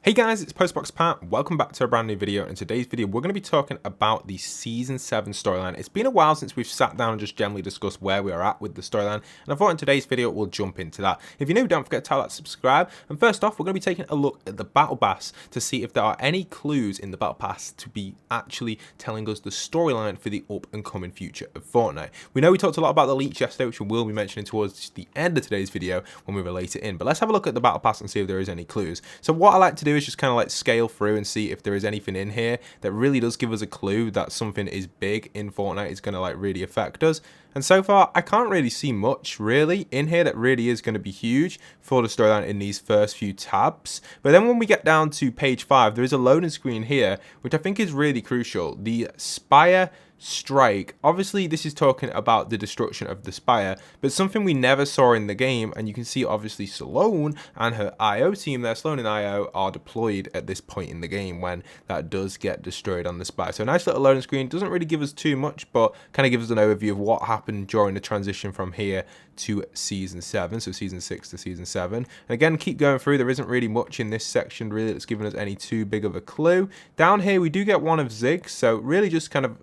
Hey guys, it's Postbox Pat. Welcome back to a brand new video. In today's video, we're going to be talking about the Season 7 storyline. It's been a while since we've sat down and just generally discussed where we are at with the storyline, and I thought in today's video we'll jump into that. If you're new, don't forget to tell that subscribe. And first off, we're going to be taking a look at the Battle Pass to see if there are any clues in the Battle Pass to be actually telling us the storyline for the up and coming future of Fortnite. We know we talked a lot about the leaks yesterday, which we will be mentioning towards the end of today's video when we relate it in. But let's have a look at the Battle Pass and see if there is any clues. So what I like to do is just kind of like scale through and see if there is anything in here that really does give us a clue that something is big in Fortnite is going to like really affect us. And so far, I can't really see much really in here that really is going to be huge for the storyline in these first few tabs. But then when we get down to page 5, there is a loading screen here, which I think is really crucial. The Spire strike. Obviously, this is talking about the destruction of the Spire, but something we never saw in the game, and you can see obviously Sloan and her IO team there, Sloan and IO, are deployed at this point in the game when that does get destroyed on the Spire. So a nice little loading screen. Doesn't really give us too much, but kind of gives us an overview of what happened during the transition from here to Season 7, so Season 6 to Season 7. And again, keep going through. There isn't really much in this section really that's given us any too big of a clue. Down here, we do get one of Zig, so really just kind of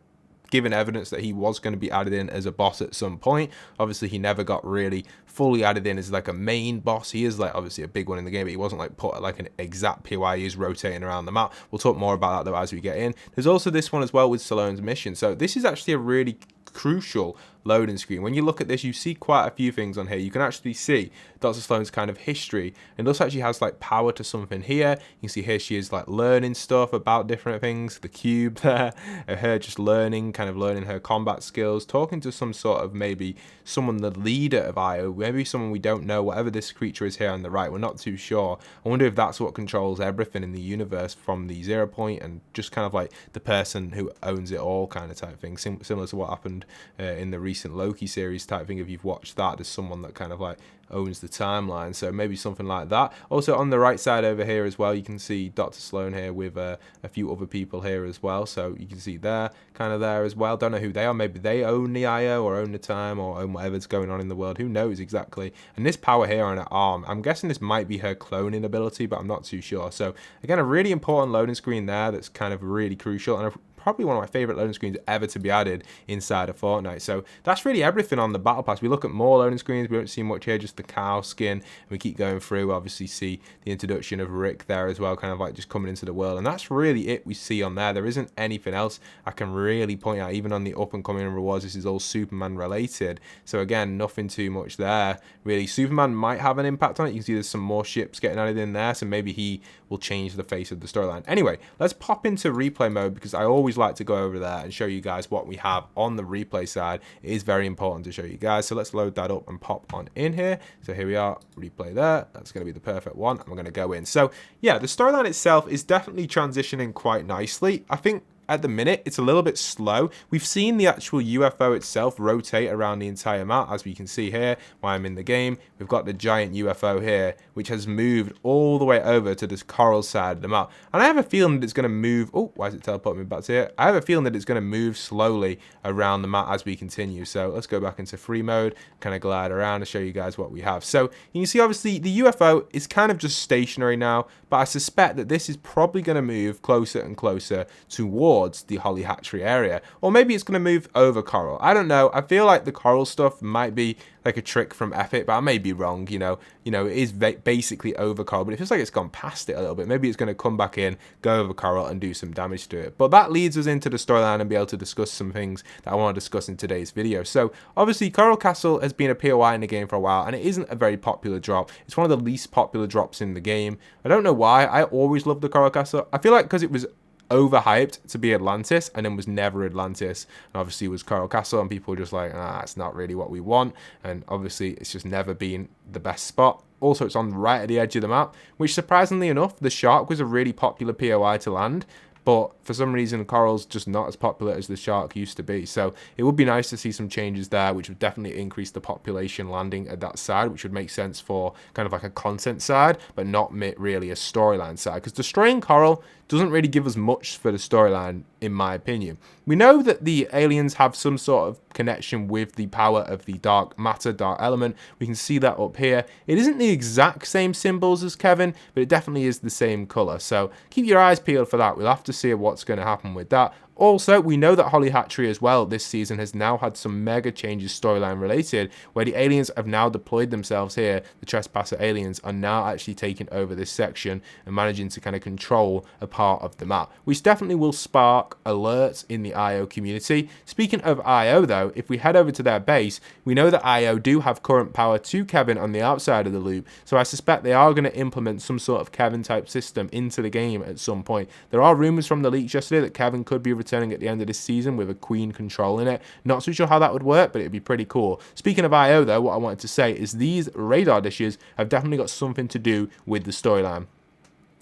given evidence that he was going to be added in as a boss at some point. Obviously, he never got really fully added in as like a main boss. He is like obviously a big one in the game, but he wasn't like put at like an exact POI. He is rotating around the map. We'll talk more about that though as we get in. There's also this one as well with Salone's mission. So this is actually a really crucial loading screen. When you look at this, you see quite a few things on here. You can actually see Dr. Sloan's kind of history, and looks like she has like power to something here. You can see here she is like learning stuff about different things. The cube there, her just learning, kind of learning her combat skills, talking to some sort of maybe someone, the leader of IO, maybe someone we don't know, whatever this creature is here on the right. We're not too sure. I wonder if that's what controls everything in the universe from the 0 point, and just kind of like the person who owns it all kind of type thing, similar to what happened in the recent Loki series type thing. If you've watched that, there's someone that kind of like owns the timeline, so maybe something like that. Also on the right side over here as well, you can see Dr. Sloan here with a few other people here as well, so you can see there, kind of there as well. Don't know who they are. Maybe they own the IO or own the time or own whatever's going on in the world. Who knows exactly. And this power here on her arm, I'm guessing this might be her cloning ability, but I'm not too sure. So again, a really important loading screen there that's kind of really crucial, and probably one of my favorite loading screens ever to be added inside of Fortnite. So that's really everything on the Battle Pass. We look at more loading screens. We don't see much here, just the cow skin. We keep going through. Obviously see the introduction of Rick there as well, kind of like just coming into the world. And that's really it we see on there. There isn't anything else I can really point out, even on the up and coming rewards. This is all Superman related. So again, nothing too much there. Really, Superman might have an impact on it. You can see there's some more ships getting added in there. So maybe he will change the face of the storyline. Anyway, let's pop into replay mode, because I always like to go over there and show you guys what we have on the replay side. It is very important to show you guys, so let's load that up and pop on in here. So here we are, replay there. That's going to be the perfect one, and we're going to go in. So yeah, the storyline itself is definitely transitioning quite nicely. I think at the minute it's a little bit slow. We've seen the actual UFO itself rotate around the entire map, as we can see here while I'm in the game. We've got the giant UFO here, which has moved all the way over to this coral side of the map, and I have a feeling that it's going to move. Oh, why is it teleporting me back to here? I have a feeling that it's going to move slowly around the map as we continue. So let's go back into free mode, kind of glide around and show you guys what we have. So you can see obviously the UFO is kind of just stationary now, but I suspect that this is probably going to move closer and closer towards the Holly Hatchery area, or maybe it's going to move over coral. I don't know. I feel like the coral stuff might be like a trick from Epic, but I may be wrong. You know, it is basically over coral, but it feels like it's gone past it a little bit. Maybe it's going to come back in, go over coral, and do some damage to it. But that leads us into the storyline and be able to discuss some things that I want to discuss in today's video. So obviously, Coral Castle has been a POI in the game for a while, and it isn't a very popular drop. It's one of the least popular drops in the game. I don't know why. I always loved the Coral Castle. I feel like because it was overhyped to be Atlantis and then was never Atlantis, and obviously it was Coral Castle, and people were just like, it's not really what we want, and obviously it's just never been the best spot. Also, it's on right at the edge of the map, which surprisingly enough, the Shark was a really popular POI to land, but for some reason coral's just not as popular as the shark used to be. So it would be nice to see some changes there, which would definitely increase the population landing at that side, which would make sense for kind of like a content side, but not really a storyline side, because destroying coral doesn't really give us much for the storyline, in my opinion. We know that the aliens have some sort of connection with the power of the dark matter, dark element. We can see that up here. It isn't the exact same symbols as Kevin, but it definitely is the same color. So keep your eyes peeled for that. We'll have to see what's going to happen with that. Also, we know that Holly Hatchery as well this season has now had some mega changes storyline related, where the aliens have now deployed themselves here. The trespasser aliens are now actually taking over this section and managing to kind of control a part of the map, which definitely will spark alerts in the IO community. Speaking of IO though, if we head over to their base, we know that IO do have current power to Kevin on the outside of the loop, so I suspect they are going to implement some sort of Kevin type system into the game at some point. There are rumors from the leaks yesterday that Kevin could be returning at the end of this season with a queen control in it. Not so sure how that would work, but it'd be pretty cool. Speaking of IO though, what I wanted to say is these radar dishes have definitely got something to do with the storyline.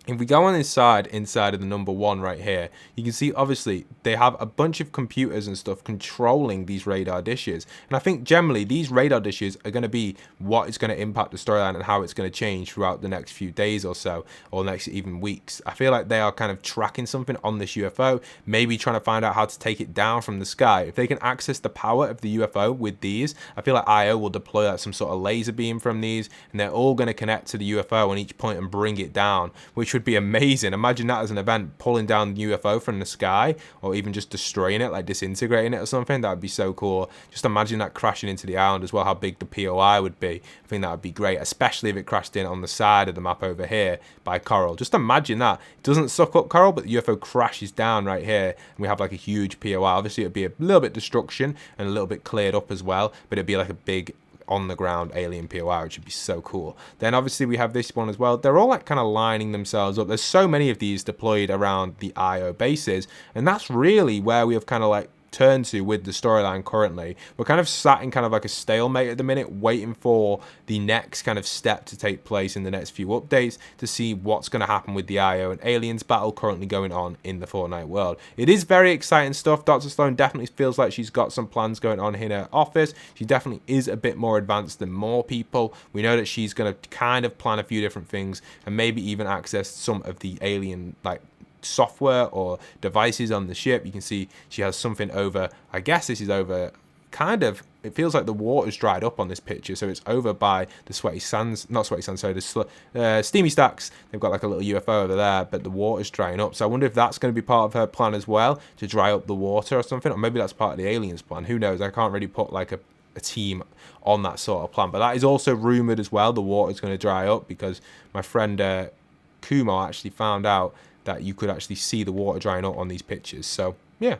If we go on inside of the number one right here, you can see obviously they have a bunch of computers and stuff controlling these radar dishes. And I think generally these radar dishes are going to be what is going to impact the storyline and how it's going to change throughout the next few days or so, or next even weeks. I feel like they are kind of tracking something on this UFO, maybe trying to find out how to take it down from the sky. If they can access the power of the UFO with these, I feel like IO will deploy like some sort of laser beam from these, and they're all going to connect to the UFO on each point and bring it down, which would be amazing. Imagine that as an event, pulling down the UFO from the sky, or even just destroying it, like disintegrating it or something. That would be so cool. Just imagine that crashing into the island as well, how big the POI would be. I think that would be great, especially if it crashed in on the side of the map over here by coral. Just imagine that. It doesn't suck up coral, but the UFO crashes down right here, and we have like a huge POI. Obviously, it would be a little bit destruction and a little bit cleared up as well, but it'd be like a big on the ground alien POI, which would be so cool. Then obviously we have this one as well. They're all like kind of lining themselves up. There's so many of these deployed around the IO bases, and that's really where we have kind of like turn to with the storyline currently. We're kind of sat in kind of like a stalemate at the minute, waiting for the next kind of step to take place in the next few updates to see what's going to happen with the IO and aliens battle currently going on in the Fortnite world. It is very exciting stuff. Dr. Sloan definitely feels like she's got some plans going on in her office. She definitely is a bit more advanced than more people. We know that she's going to kind of plan a few different things and maybe even access some of the alien like software or devices on the ship. You can see she has something over, I guess this is over kind of, it feels like the water's dried up on this picture, so it's over by the sweaty sands, not sweaty sands, sorry, the steamy stacks. They've got like a little UFO over there, but the water's drying up, so I wonder if that's going to be part of her plan as well, to dry up the water or something, or maybe that's part of the aliens plan. Who knows? I can't really put like a team on that sort of plan, but that is also rumored as well. The water's going to dry up because my friend Kumo actually found out that you could actually see the water drying up on these pictures. So yeah,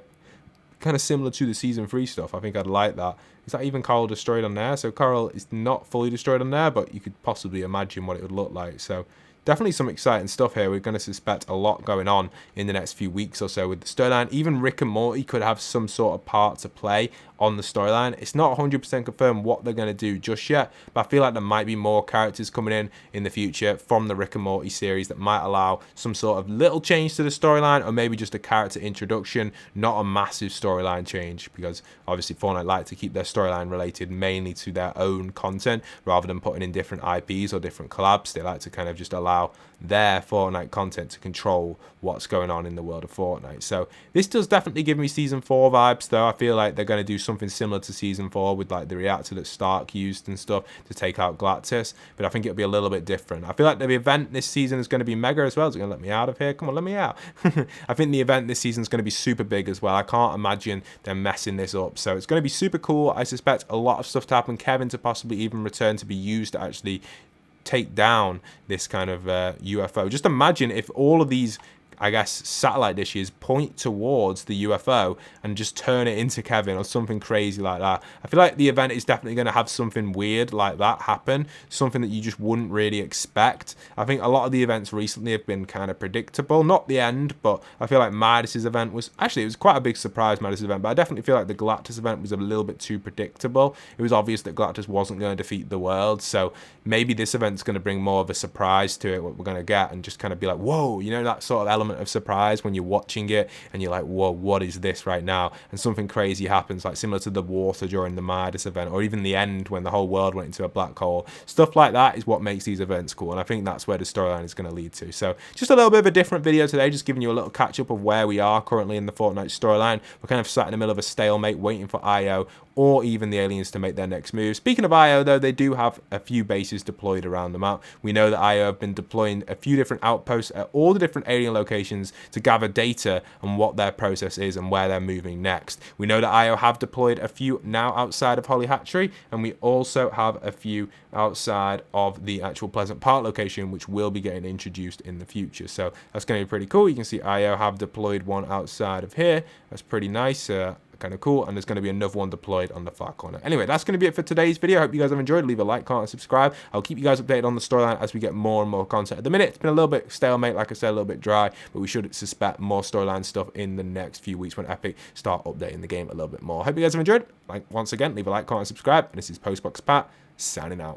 kind of similar to the season 3 stuff. I think I'd like that. Is that even coral destroyed on there? So coral is not fully destroyed on there, but you could possibly imagine what it would look like. So definitely some exciting stuff here. We're going to suspect a lot going on in the next few weeks or so with the storyline. Even Rick and Morty could have some sort of part to play on the storyline. It's not 100% confirmed what they're going to do just yet, but I feel like there might be more characters coming in the future from the Rick and Morty series that might allow some sort of little change to the storyline, or maybe just a character introduction, not a massive storyline change, because obviously Fortnite like to keep their storyline related mainly to their own content rather than putting in different IPs or different collabs. They like to kind of just allow their Fortnite content to control what's going on in the world of Fortnite. So this does definitely give me season 4 vibes though. I feel like they're going to do something similar to season 4 with like the reactor that Stark used and stuff to take out Galactus, but I think it'll be a little bit different. I feel like the event this season is going to be mega as well. Is it going to let me out of here? Come on, let me out. I think the event this season is going to be super big as well. I can't imagine them messing this up, so it's going to be super cool. I suspect a lot of stuff to happen. Kevin to possibly even return to be used to actually take down this kind of UFO. Just imagine if all of these, I guess, satellite dishes point towards the UFO and just turn it into Kevin or something crazy like that. I feel like the event is definitely going to have something weird like that happen, something that you just wouldn't really expect. I think a lot of the events recently have been kind of predictable, not the end, but I feel like Midas's event was, actually it was quite a big surprise, Midas's event, but I definitely feel like the Galactus event was a little bit too predictable. It was obvious that Galactus wasn't going to defeat the world, so maybe this event's going to bring more of a surprise to it, what we're going to get, and just kind of be like, whoa, you know, that sort of element element of surprise when you're watching it and you're like, whoa, what is this right now? And something crazy happens, like similar to the water during the Midas event, or even the end when the whole world went into a black hole. Stuff like that is what makes these events cool, and I think that's where the storyline is going to lead to. So just a little bit of a different video today, just giving you a little catch up of where we are currently in the Fortnite storyline. We're kind of sat in the middle of a stalemate waiting for IO or even the aliens to make their next move. Speaking of IO though, they do have a few bases deployed around the map. We know that IO have been deploying a few different outposts at all the different alien locations to gather data on what their process is and where they're moving next. We know that IO have deployed a few now outside of Holly Hatchery, and we also have a few outside of the actual Pleasant Park location, which will be getting introduced in the future. So that's going to be pretty cool. You can see IO have deployed one outside of here. That's pretty nice. Kind of cool, and there's going to be another one deployed on the far corner. Anyway, that's going to be it for today's video. I hope you guys have enjoyed. Leave a like, comment, and subscribe. I'll keep you guys updated on the storyline as we get more and more content. At the minute, it's been a little bit stalemate, like I said, a little bit dry, but we should suspect more storyline stuff in the next few weeks when Epic start updating the game a little bit more. Hope you guys have enjoyed. Like, once again, leave a like, comment, and subscribe. And this is Postbox Pat signing out.